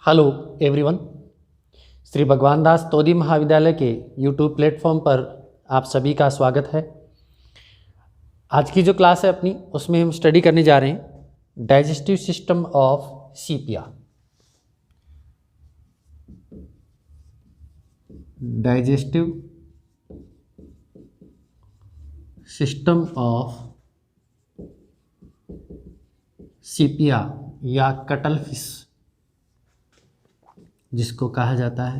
Hello everyone. Shri भगवान दास तोदी महाविद्यालय के यूट्यूब प्लेटफॉर्म पर आप सभी का स्वागत है। आज की जो क्लास है अपनी, उसमें हम स्टडी करने जा रहे हैं digestive system of sepia. Digestive system of sepia या कटल फिश, जिसको कहा जाता है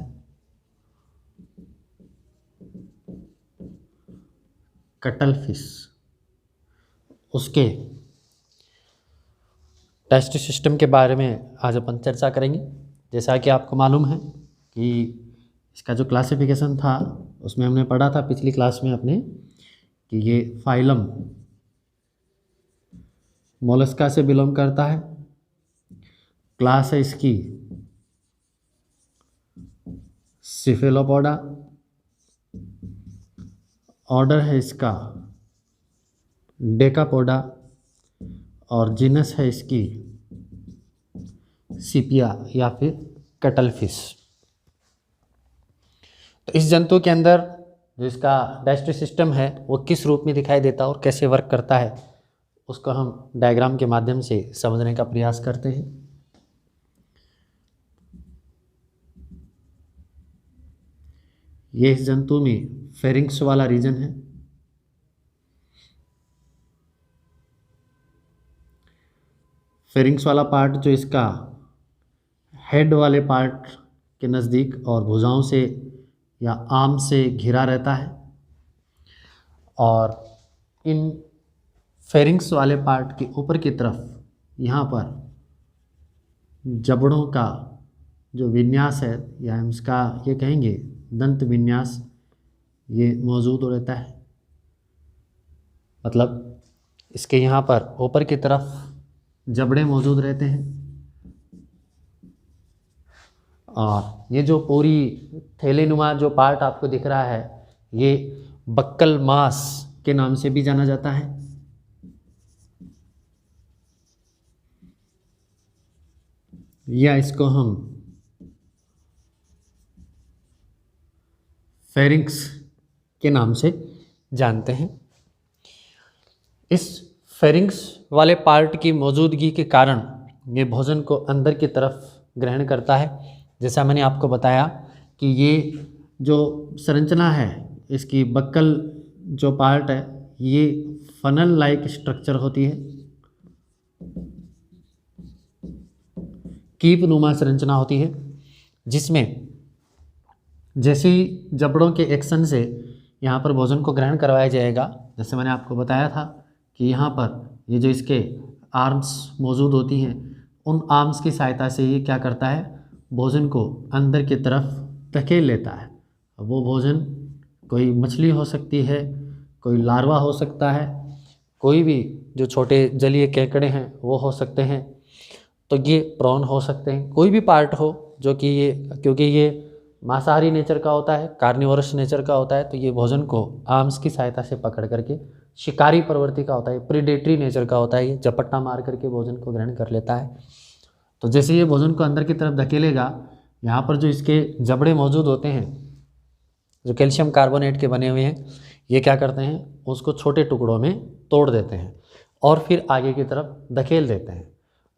कटल फिश, उसके डाइजेस्टिव सिस्टम के बारे में आज अपन चर्चा करेंगे। जैसा कि आपको मालूम है कि इसका जो क्लासिफिकेशन था उसमें हमने पढ़ा था पिछली क्लास में अपने कि ये फाइलम मोलस्का से बिलोंग करता है। क्लास है इसकी सिफेलोपोडा, ऑर्डर है इसका डेकापोडा और जीनस है इसकी सीपिया या फिर कटल फिश। तो इस जंतु के अंदर जो इसका डाइजेस्टिव सिस्टम है वो किस रूप में दिखाई देता है और कैसे वर्क करता है, उसको हम डायग्राम के माध्यम से समझने का प्रयास करते हैं। ये इस जंतु में फेरिंक्स वाला रीजन है। फेरिंक्स वाला पार्ट जो इसका हेड वाले पार्ट के नज़दीक और भुजाओं से या आर्म से घिरा रहता है, और इन फेरिंक्स वाले पार्ट के ऊपर की तरफ यहाँ पर जबड़ों का जो विन्यास है या उसका ये कहेंगे दंत विन्यास, ये मौजूद रहता है। मतलब इसके यहाँ पर ऊपर की तरफ जबड़े मौजूद रहते हैं, और ये जो पूरी थैलेनुमा जो पार्ट आपको दिख रहा है ये बक्कल मास के नाम से भी जाना जाता है। या इसको हम फेरिंक्स के नाम से जानते हैं। इस फेरिंक्स वाले पार्ट की मौजूदगी के कारण ये भोजन को अंदर की तरफ ग्रहण करता है। जैसा मैंने आपको बताया कि ये जो संरचना है इसकी बक्कल जो पार्ट है ये फनल लाइक स्ट्रक्चर होती है, कीप नुमा संरचना होती है, जिसमें जैसे ही जबड़ों के एक्शन से यहाँ पर भोजन को ग्रहण करवाया जाएगा, जैसे मैंने आपको बताया था कि यहाँ पर ये जो इसके आर्म्स मौजूद होती हैं, उन आर्म्स की सहायता से ये क्या करता है, भोजन को अंदर की तरफ धकेल लेता है। वो भोजन कोई मछली हो सकती है, कोई लार्वा हो सकता है, कोई भी जो छोटे जलीय केकड़े हैं वो हो सकते हैं, तो ये प्रॉन हो सकते हैं, कोई भी पार्ट हो जो कि ये, क्योंकि ये मांसाहारी नेचर का होता है, कार्निवोरस नेचर का होता है, तो ये भोजन को आर्म्स की सहायता से पकड़ करके शिकारी प्रवृत्ति का होता है, प्रीडेटरी नेचर का होता है, ये झपट्टा मार करके भोजन को ग्रहण कर लेता है। तो जैसे ये भोजन को अंदर की तरफ धकेलेगा, यहाँ पर जो इसके जबड़े मौजूद होते हैं जो कैल्शियम कार्बोनेट के बने हुए हैं, ये क्या करते हैं, उसको छोटे टुकड़ों में तोड़ देते हैं और फिर आगे की तरफ धकेल देते हैं।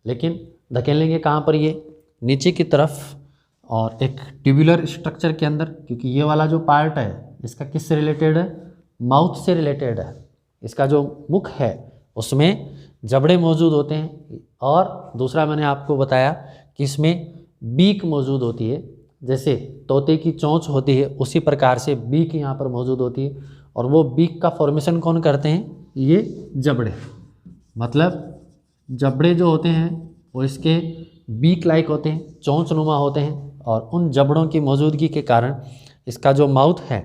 लेकिन धकेलेंगे कहाँ पर, ये नीचे की तरफ और एक ट्यूबुलर स्ट्रक्चर के अंदर, क्योंकि ये वाला जो पार्ट है इसका किससे रिलेटेड है, माउथ से रिलेटेड है। इसका जो मुख है उसमें जबड़े मौजूद होते हैं, और दूसरा मैंने आपको बताया कि इसमें बीक मौजूद होती है। जैसे तोते की चोंच होती है उसी प्रकार से बीक यहाँ पर मौजूद होती है, और वो बीक का फॉर्मेशन कौन करते हैं, ये जबड़े। मतलब जबड़े जो होते हैं वो इसके बीक लाइक होते हैं, चोंच नुमा होते हैं, और उन जबड़ों की मौजूदगी के कारण इसका जो माउथ है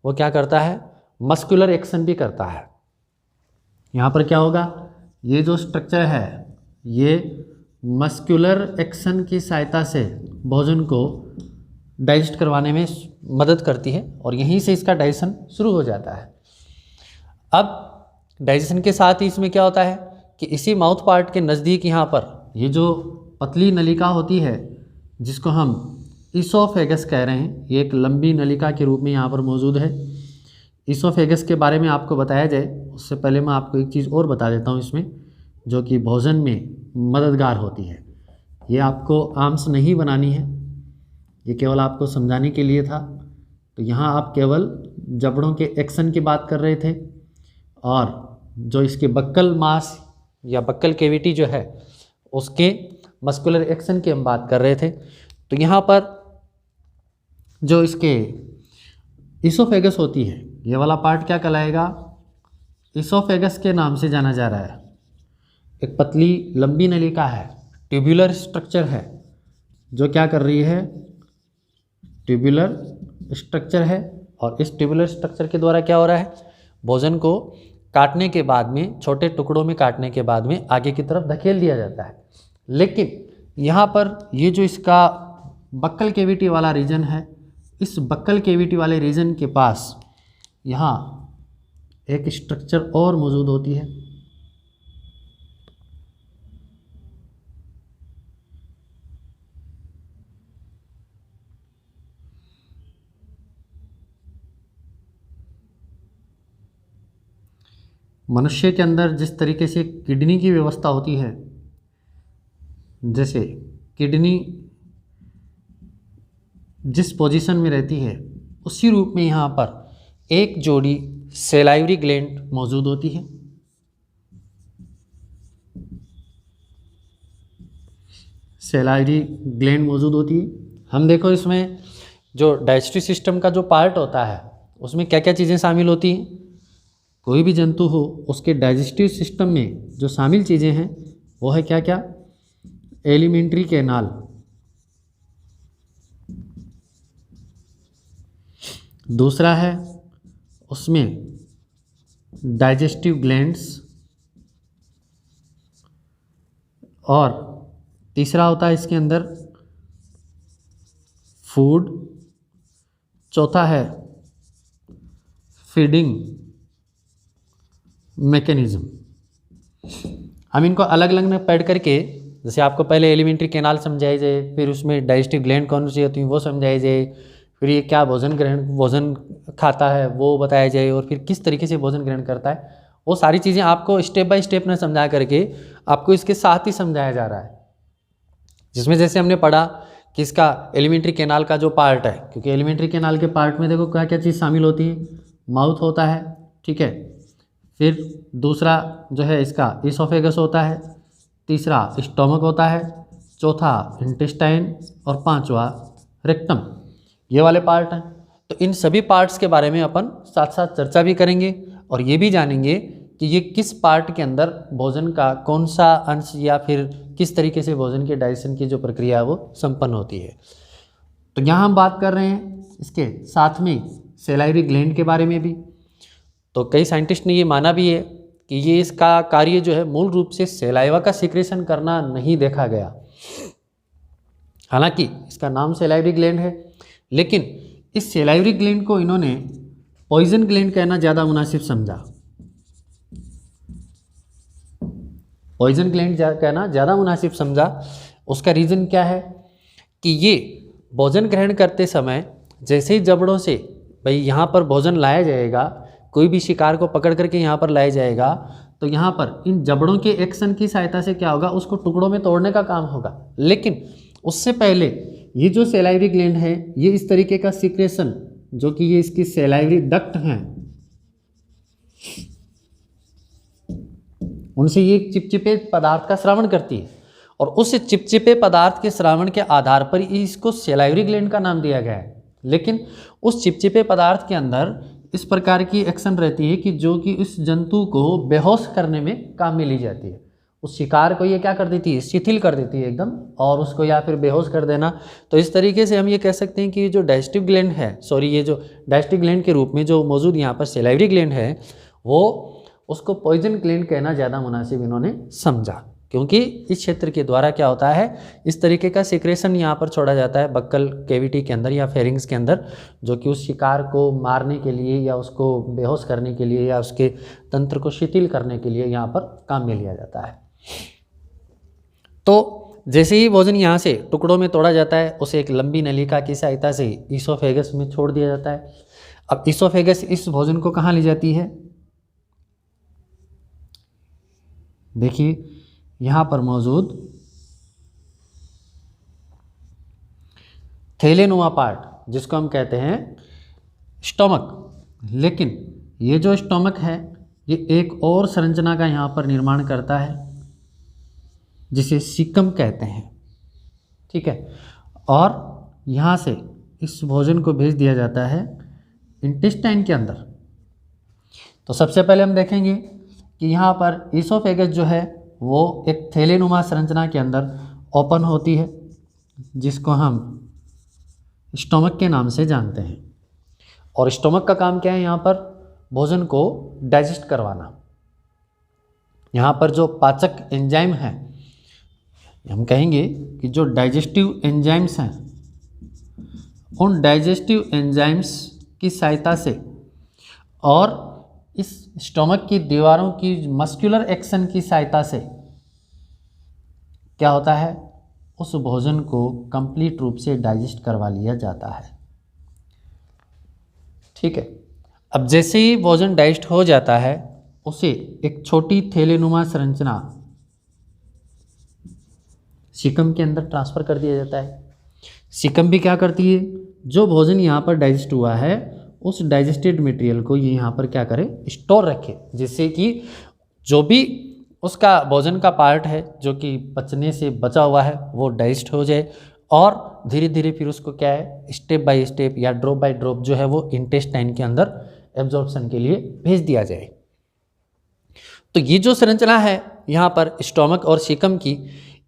वो क्या करता है, मस्कुलर एक्शन भी करता है। यहाँ पर क्या होगा, ये जो स्ट्रक्चर है ये मस्कुलर एक्शन की सहायता से भोजन को डाइजेस्ट करवाने में मदद करती है, और यहीं से इसका डाइजेशन शुरू हो जाता है। अब डाइजेशन के साथ ही इसमें क्या होता है कि इसी माउथ पार्ट के नज़दीक यहाँ पर ये जो पतली नलिका होती है जिसको हम ईसोफेगस कह रहे हैं, ये एक लंबी नलिका के रूप में यहाँ पर मौजूद है। ईसोफेगस के बारे में आपको बताया जाए उससे पहले मैं आपको एक चीज़ और बता देता हूँ इसमें, जो कि भोजन में मददगार होती है। ये आपको आर्म्स नहीं बनानी है, ये केवल आपको समझाने के लिए था। तो यहाँ आप केवल जबड़ों के एक्शन की बात कर रहे थे, और जो इसके बक्कल मास या बक्कल कैविटी जो है उसके मस्कुलर एक्शन की हम बात कर रहे थे। तो यहाँ पर जो इसके ईसोफेगस होती है, ये वाला पार्ट क्या कहलाएगा? ईसोफेगस के नाम से जाना जा रहा है। एक पतली लंबी नलिका है, ट्यूबुलर स्ट्रक्चर है, जो क्या कर रही है? ट्यूबुलर स्ट्रक्चर है, और इस ट्यूबुलर स्ट्रक्चर के द्वारा क्या हो रहा है? भोजन को काटने के बाद में, छोटे टुकड़ों में काटने के बाद में आगे की तरफ धकेल दिया जाता है। लेकिन यहाँ पर ये जो इसका बक्कल कैविटी वाला रीजन है, इस बक्कल कैविटी वाले रीजन के पास यहाँ एक स्ट्रक्चर और मौजूद होती है। मनुष्य के अंदर जिस तरीके से किडनी की व्यवस्था होती है, जैसे किडनी जिस पोजीशन में रहती है उसी रूप में यहाँ पर एक जोड़ी सेलाइवरी ग्लैंड मौजूद होती है। सेलाइवरी ग्लैंड मौजूद होती है। हम देखो इसमें जो डाइजेस्टिव सिस्टम का जो पार्ट होता है उसमें क्या क्या चीज़ें शामिल होती हैं। कोई भी जंतु हो, उसके डाइजेस्टिव सिस्टम में जो शामिल चीज़ें हैं वो है क्या क्या? एलिमेंट्री कैनाल, दूसरा है उसमें डाइजेस्टिव ग्लैंड्स, और तीसरा होता है इसके अंदर फूड, चौथा है फीडिंग मैकेनिज्म। हम इनको अलग अलग में पढ़ करके, जैसे आपको पहले एलिमेंट्री कैनाल समझाई जाए, फिर उसमें डाइजेस्टिव ग्लैंड कौन सी होती हैं वो समझाई जाए, फिर ये क्या भोजन खाता है वो बताया जाए, और फिर किस तरीके से भोजन ग्रहण करता है, वो सारी चीज़ें आपको स्टेप बाय स्टेप में समझा करके आपको इसके साथ ही समझाया जा रहा है। जिसमें जैसे हमने पढ़ा कि इसका एलिमेंट्री कैनाल का जो पार्ट है, क्योंकि एलिमेंट्री कैनाल के पार्ट में देखो क्या क्या चीज़ शामिल होती है। माउथ होता है, ठीक है, फिर दूसरा जो है इसका ईसोफेगस होता है, तीसरा स्टोमक होता है, चौथा इंटेस्टाइन, और पांचवा रेक्टम। ये वाले पार्ट हैं। तो इन सभी पार्ट्स के बारे में अपन साथ साथ चर्चा भी करेंगे, और ये भी जानेंगे कि ये किस पार्ट के अंदर भोजन का कौन सा अंश या फिर किस तरीके से भोजन के डाइजेशन की जो प्रक्रिया है वो संपन्न होती है। तो यहाँ हम बात कर रहे हैं इसके साथ में सेलाइवरी ग्लैंड के बारे में भी। तो कई साइंटिस्ट ने ये माना भी है कि ये इसका कार्य जो है मूल रूप से सेलाइवा का सिक्रेशन करना नहीं देखा गया। हालांकि इसका नाम सेलाइवरी ग्लैंड है, लेकिन इस सेलाइवरी ग्लैंड को इन्होंने पॉइजन ग्लैंड कहना ज़्यादा मुनासिब समझा। पॉइजन ग्लैंड कहना ज़्यादा मुनासिब समझा। उसका रीज़न क्या है कि ये भोजन ग्रहण करते समय जैसे ही जबड़ों से भाई यहाँ पर भोजन लाया जाएगा, कोई भी शिकार को पकड़ करके यहाँ पर लाया जाएगा, तो यहाँ पर इन जबड़ों के एक्शन की सहायता से क्या होगा, उसको टुकड़ों में तोड़ने का काम होगा। लेकिन उससे पहले ये जो सेलाइवरी ग्लैंड है, ये इस तरीके का सिक्रेशन, जो कि ये इसकी सेलाइवरी डक्ट हैं, उनसे ये चिपचिपे पदार्थ का श्रावण करती है, और उस चिपचिपे पदार्थ के श्रावण के आधार पर ही इसको सेलाइवरी ग्लैंड का नाम दिया गया है। लेकिन उस चिपचिपे पदार्थ के अंदर इस प्रकार की एक्शन रहती है कि जो कि उस जंतु को बेहोश करने में काम में ली जाती है। उस शिकार को ये क्या कर देती है, शिथिल कर देती है एकदम, और उसको या फिर बेहोश कर देना। तो इस तरीके से हम ये कह सकते हैं कि जो डाइजेस्टिव ग्लैंड है, ये जो डाइजेस्टिव ग्लैंड के रूप में जो मौजूद यहाँ पर सेलाइवरी ग्लैंड है, वो उसको पॉइजन ग्लैंड कहना ज़्यादा मुनासिब इन्होंने समझा, क्योंकि इस क्षेत्र के द्वारा क्या होता है, इस तरीके का सिक्रेशन यहाँ पर छोड़ा जाता है बक्कल कैविटी के अंदर या फेरिंग्स के अंदर, जो कि उस शिकार को मारने के लिए या उसको बेहोश करने के लिए या उसके तंत्र को शिथिल करने के लिए यहाँ पर काम में लिया जाता है। तो जैसे ही भोजन यहाँ से टुकड़ों में तोड़ा जाता है उसे एक लंबी नलिका की सहायता से ईसोफेगस में छोड़ दिया जाता है। अब ईसोफेगस इस भोजन को कहाँ ले जाती है? देखिए यहाँ पर मौजूद थैलेनुमा पार्ट जिसको हम कहते हैं स्टोमक, लेकिन ये जो स्टोमक है ये एक और संरचना का यहाँ पर निर्माण करता है जिसे सीकम कहते हैं, ठीक है। और यहाँ से इस भोजन को भेज दिया जाता है इंटेस्टाइन के अंदर। तो सबसे पहले हम देखेंगे कि यहाँ पर ईसोफेगस जो है वो एक थैलेनुमा संरचना के अंदर ओपन होती है जिसको हम स्टोमक के नाम से जानते हैं। और स्टोमक का काम क्या है? यहाँ पर भोजन को डाइजेस्ट करवाना। यहाँ पर जो पाचक एंजाइम है, हम कहेंगे कि जो डाइजेस्टिव एंजाइम्स हैं, उन डाइजेस्टिव एंजाइम्स की सहायता से और इस स्टोमक की दीवारों की मस्कुलर एक्शन की सहायता से क्या होता है? उस भोजन को कंप्लीट रूप से डाइजेस्ट करवा लिया जाता है, ठीक है। अब जैसे ही भोजन डाइजेस्ट हो जाता है उसे एक छोटी थैलेनुमा संरचना सीकम के अंदर ट्रांसफ़र कर दिया जाता है। सीकम भी क्या करती है? जो भोजन यहाँ पर डाइजेस्ट हुआ है उस डाइजेस्टेड मटेरियल को ये यहाँ पर क्या करे? स्टोर रखे, जिससे कि जो भी उसका भोजन का पार्ट है जो कि पचने से बचा हुआ है वो डाइजेस्ट हो जाए और धीरे धीरे फिर उसको क्या है, स्टेप बाय स्टेप या ड्रॉप बाय ड्रॉप जो है वो इंटेस्टाइन के अंदर एब्जॉर्प्शन के लिए भेज दिया जाए। तो ये जो संरचना है यहाँ पर स्टोमक और सीकम की,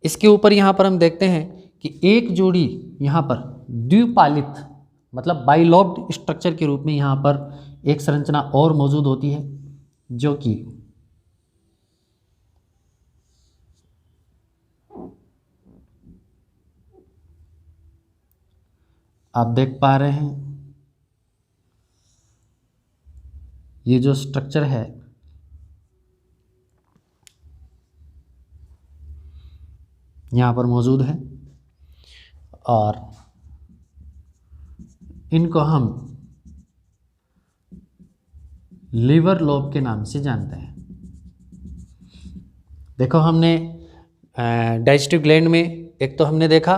इसके ऊपर यहाँ पर हम देखते हैं कि एक जोड़ी यहाँ पर द्विपालित मतलब बाइलोब्ड स्ट्रक्चर के रूप में यहाँ पर एक संरचना और मौजूद होती है जो कि आप देख पा रहे हैं। ये जो स्ट्रक्चर है यहाँ पर मौजूद है और इनको हम लीवर लोब के नाम से जानते हैं। देखो हमने डाइजेस्टिव ग्लैंड में एक तो हमने देखा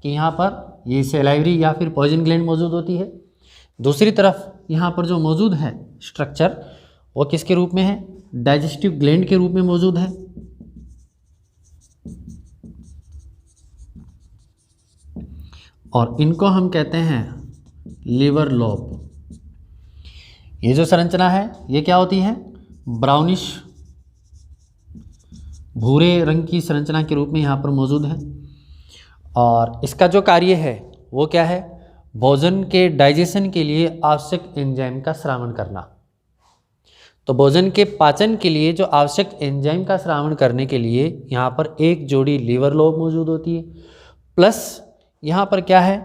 कि यहाँ पर ये सैलाइवरी या फिर पॉइजन ग्लैंड मौजूद होती है। दूसरी तरफ यहाँ पर जो मौजूद है स्ट्रक्चर वो किसके रूप में है? डाइजेस्टिव ग्लैंड के रूप में मौजूद है। और इनको हम कहते हैं लीवर लोब। ये जो संरचना है ये क्या होती है? ब्राउनिश भूरे रंग की संरचना के रूप में यहाँ पर मौजूद है और इसका जो कार्य है वो क्या है? भोजन के डाइजेशन के लिए आवश्यक एंजाइम का श्रावण करना। तो भोजन के पाचन के लिए जो आवश्यक एंजाइम का श्रावण करने के लिए यहाँ पर एक जोड़ी लीवर लोब मौजूद होती है, प्लस यहाँ पर क्या है?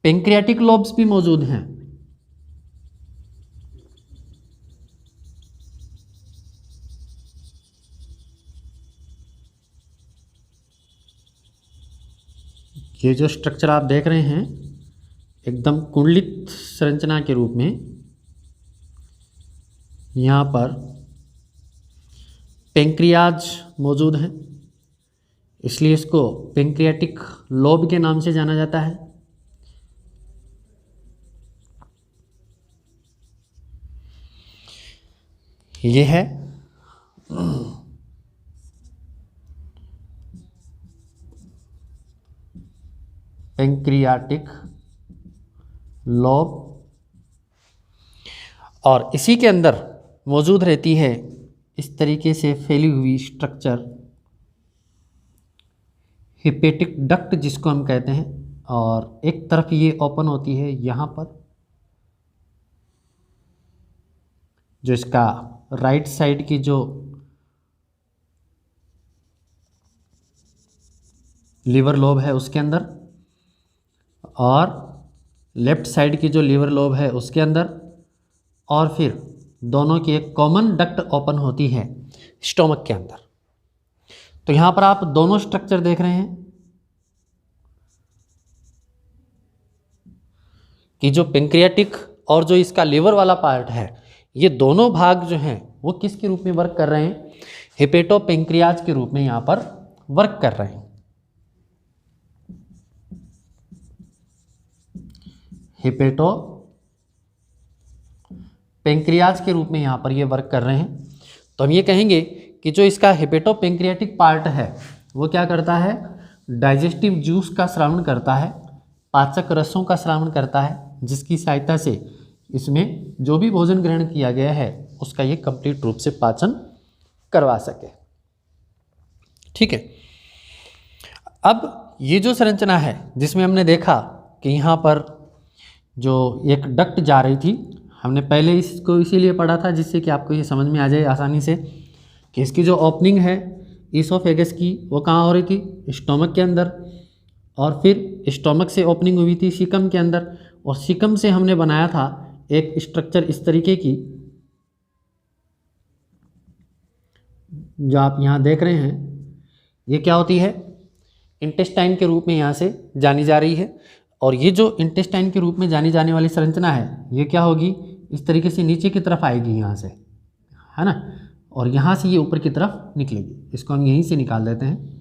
पेंक्रियाटिक लोब्स भी मौजूद हैं। ये जो स्ट्रक्चर आप देख रहे हैं एकदम कुंडलित संरचना के रूप में, यहाँ पर पेंक्रियाज मौजूद है, इसलिए इसको पेंक्रियाटिक लोब के नाम से जाना जाता है। ये है पेंक्रियाटिक लोब और इसी के अंदर मौजूद रहती है इस तरीके से फैली हुई स्ट्रक्चर हिपेटिक डक्ट जिसको हम कहते हैं, और एक तरफ ये ओपन होती है यहाँ पर, जो इसका राइट साइड की जो लीवर लोब है उसके अंदर, और लेफ्ट साइड की जो लीवर लोब है उसके अंदर, और फिर दोनों की एक कॉमन डक्ट ओपन होती है स्टोमक के अंदर। तो यहाँ पर आप दोनों स्ट्रक्चर देख रहे हैं कि जो पेंक्रियाटिक और जो इसका लिवर वाला पार्ट है, ये दोनों भाग जो हैं वो किसके रूप में वर्क कर रहे हैं? हेपेटोपेंक्रियाज के रूप में यहाँ पर वर्क कर रहे हैं। हेपेटोपेंक्रियाज के रूप में यहाँ पर ये वर्क कर रहे हैं। तो हम ये कहेंगे कि जो इसका हेपेटोपेंक्रियाटिक पार्ट है वो क्या करता है? डाइजेस्टिव जूस का स्रावन करता है, पाचक रसों का स्रावन करता है, जिसकी सहायता से इसमें जो भी भोजन ग्रहण किया गया है उसका ये कंप्लीट रूप से पाचन करवा सके। ठीक है। अब ये जो संरचना है जिसमें हमने देखा कि यहाँ पर जो एक डक्ट जा रही थी, हमने पहले इसको इसीलिए पढ़ा था जिससे कि आपको ये समझ में आ जाए आसानी से कि इसकी जो ओपनिंग है ईसोफेगस की वो कहाँ हो रही थी? स्टोमक के अंदर, और फिर स्टोमक से ओपनिंग हुई थी सीकम के अंदर, और सीकम से हमने बनाया था एक स्ट्रक्चर इस तरीके की जो आप यहाँ देख रहे हैं। ये क्या होती है? इंटेस्टाइन के रूप में यहाँ से जानी जा रही है। और ये जो इंटेस्टाइन के रूप में जानी जाने वाली संरचना है ये क्या होगी? इस तरीके से नीचे की तरफ आएगी यहाँ से, है ना, और यहाँ से ये ऊपर की तरफ निकलेगी। इसको हम यहीं से निकाल देते हैं,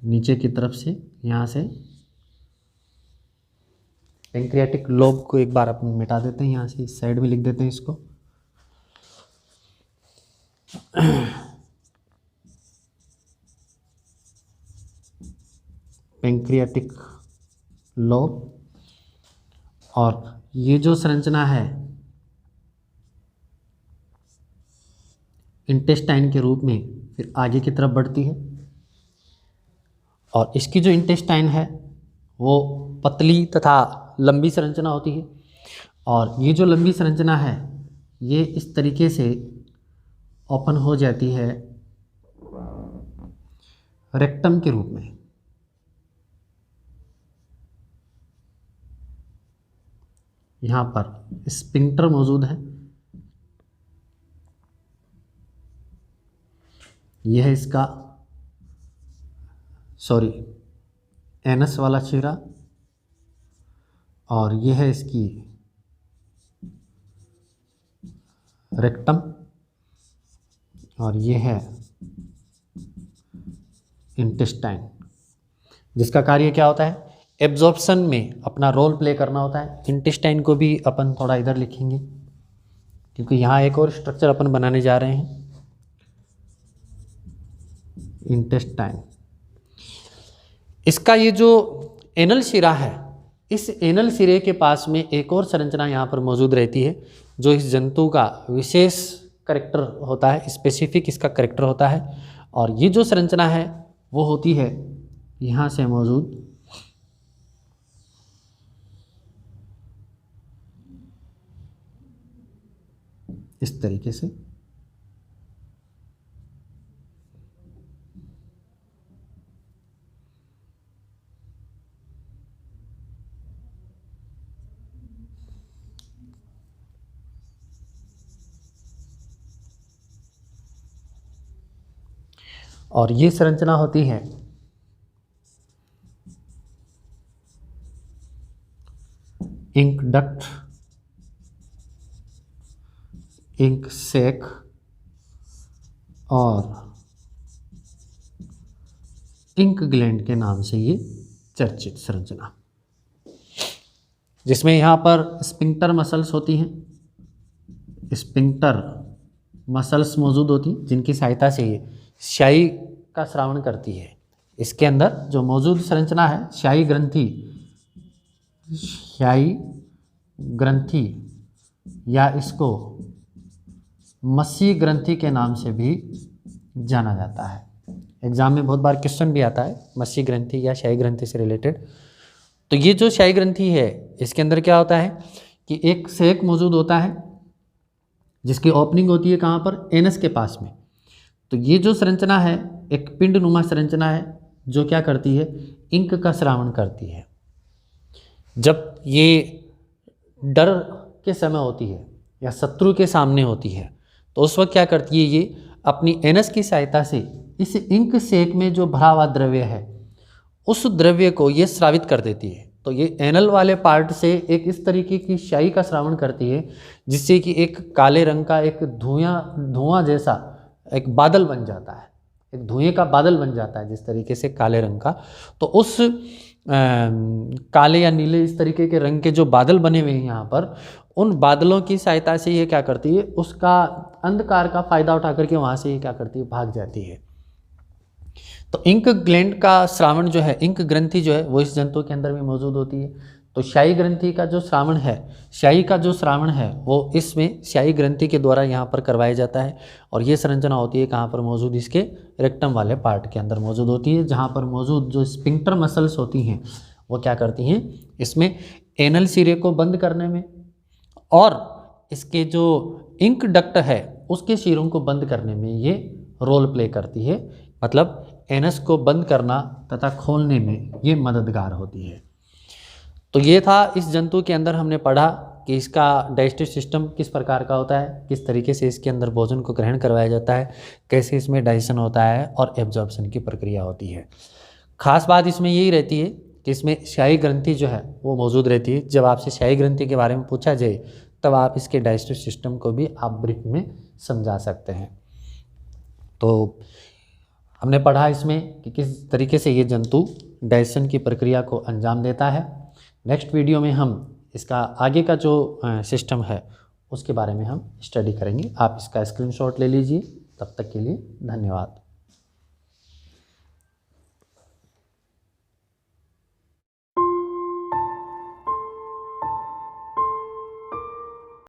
नीचे की तरफ से यहाँ से। पेंक्रियाटिक लोब को एक बार अपन मिटा देते हैं यहाँ से, इस साइड में लिख देते हैं इसको। पेंक्रियाटिक लोब, और ये जो संरचना है इंटेस्टाइन के रूप में फिर आगे की तरफ बढ़ती है, और इसकी जो इंटेस्टाइन है वो पतली तथा लंबी संरचना होती है। और ये जो लंबी संरचना है ये इस तरीके से ओपन हो जाती है रेक्टम के रूप में। यहाँ पर स्फिंक्टर मौजूद है, यह है इसका एनस वाला चेहरा, और यह है इसकी रेक्टम, और यह है इंटेस्टाइन, जिसका कार्य क्या होता है? एब्जॉर्प्शन में अपना रोल प्ले करना होता है। इंटेस्टाइन को भी अपन थोड़ा इधर लिखेंगे क्योंकि यहाँ एक और स्ट्रक्चर अपन बनाने जा रहे हैं, इंटेस्टाइन। इसका ये जो एनल शिरा है, इस एनल सिरे के पास में एक और संरचना यहाँ पर मौजूद रहती है जो इस जंतु का विशेष करैक्टर होता है, स्पेसिफिक इसका करैक्टर होता है। और ये जो संरचना है वो होती है यहाँ से मौजूद इस तरीके से। और ये संरचना होती है इंक डक्ट, इंक सेक और इंक ग्लैंड के नाम से ये चर्चित संरचना, जिसमें यहाँ पर स्फिंक्टर मसल्स होती हैं, स्फिंक्टर मसल्स मौजूद होती जिनकी सहायता से ये शाही का स्रावन करती है। इसके अंदर जो मौजूद संरचना है शाही ग्रंथि या इसको मसी ग्रंथि के नाम से भी जाना जाता है। एग्जाम में बहुत बार क्वेश्चन भी आता है मसी ग्रंथि या शाही ग्रंथि से रिलेटेड। तो ये जो शाही ग्रंथि है इसके अंदर क्या होता है कि एक सेक मौजूद होता है जिसकी ओपनिंग होती है कहाँ पर? एनस के पास में। तो ये जो संरचना है एक पिंड नुमा संरचना है जो क्या करती है? इंक का स्रावन करती है। जब ये डर के समय होती है या शत्रु के सामने होती है तो उस वक्त क्या करती है ये, अपनी एनस की सहायता से इस इंक सेक में जो भरा हुआ द्रव्य है उस द्रव्य को ये स्रावित कर देती है। तो ये एनल वाले पार्ट से एक इस तरीके की स्याही का श्रावण करती है जिससे कि एक काले रंग का एक धुआं जैसा एक बादल बन जाता है, एक धुएं का बादल बन जाता है जिस तरीके से काले रंग का। तो उस काले या नीले इस तरीके के रंग के जो बादल बने हुए हैं यहाँ पर, उन बादलों की सहायता से ये क्या करती है, उसका अंधकार का फायदा उठा करके वहाँ से ये क्या करती है, भाग जाती है। तो इंक ग्लैंड का श्रावण जो है, इंक ग्रंथि जो है वो इस जंतु के अंदर भी मौजूद होती है। तो स्याही ग्रंथि का जो श्रावण है, स्याही का जो श्रावण है वो इसमें स्याही ग्रंथि के द्वारा यहाँ पर करवाया जाता है। और ये संरचना होती है कहाँ पर मौजूद, इसके रेक्टम वाले पार्ट के अंदर मौजूद होती है, जहाँ पर मौजूद जो स्फिंक्टर मसल्स होती हैं वो क्या करती हैं, इसमें एनल सिरे को बंद करने में और इसके जो इंक डक्ट है उसके सिरों को बंद करने में ये रोल प्ले करती है। मतलब एनस को बंद करना तथा खोलने में ये मददगार होती है। तो ये था इस जंतु के अंदर हमने पढ़ा कि इसका डाइजेस्टिव सिस्टम किस प्रकार का होता है, किस तरीके से इसके अंदर भोजन को ग्रहण करवाया जाता है, कैसे इसमें डाइजेशन होता है और एब्जॉर्प्शन की प्रक्रिया होती है। खास बात इसमें यही रहती है कि इसमें स्याही ग्रंथि जो है वो मौजूद रहती है। जब आपसे स्याही ग्रंथि के बारे में पूछा जाए तब आप इसके डाइजेस्टिव सिस्टम को भी आप ब्रीफ में समझा सकते हैं। तो हमने पढ़ा इसमें कि किस तरीके से ये जंतु डाइजेशन की प्रक्रिया को अंजाम देता है। नेक्स्ट वीडियो में हम इसका आगे का जो सिस्टम है उसके बारे में हम स्टडी करेंगे। आप इसका स्क्रीनशॉट ले लीजिए। तब तक के लिए धन्यवाद।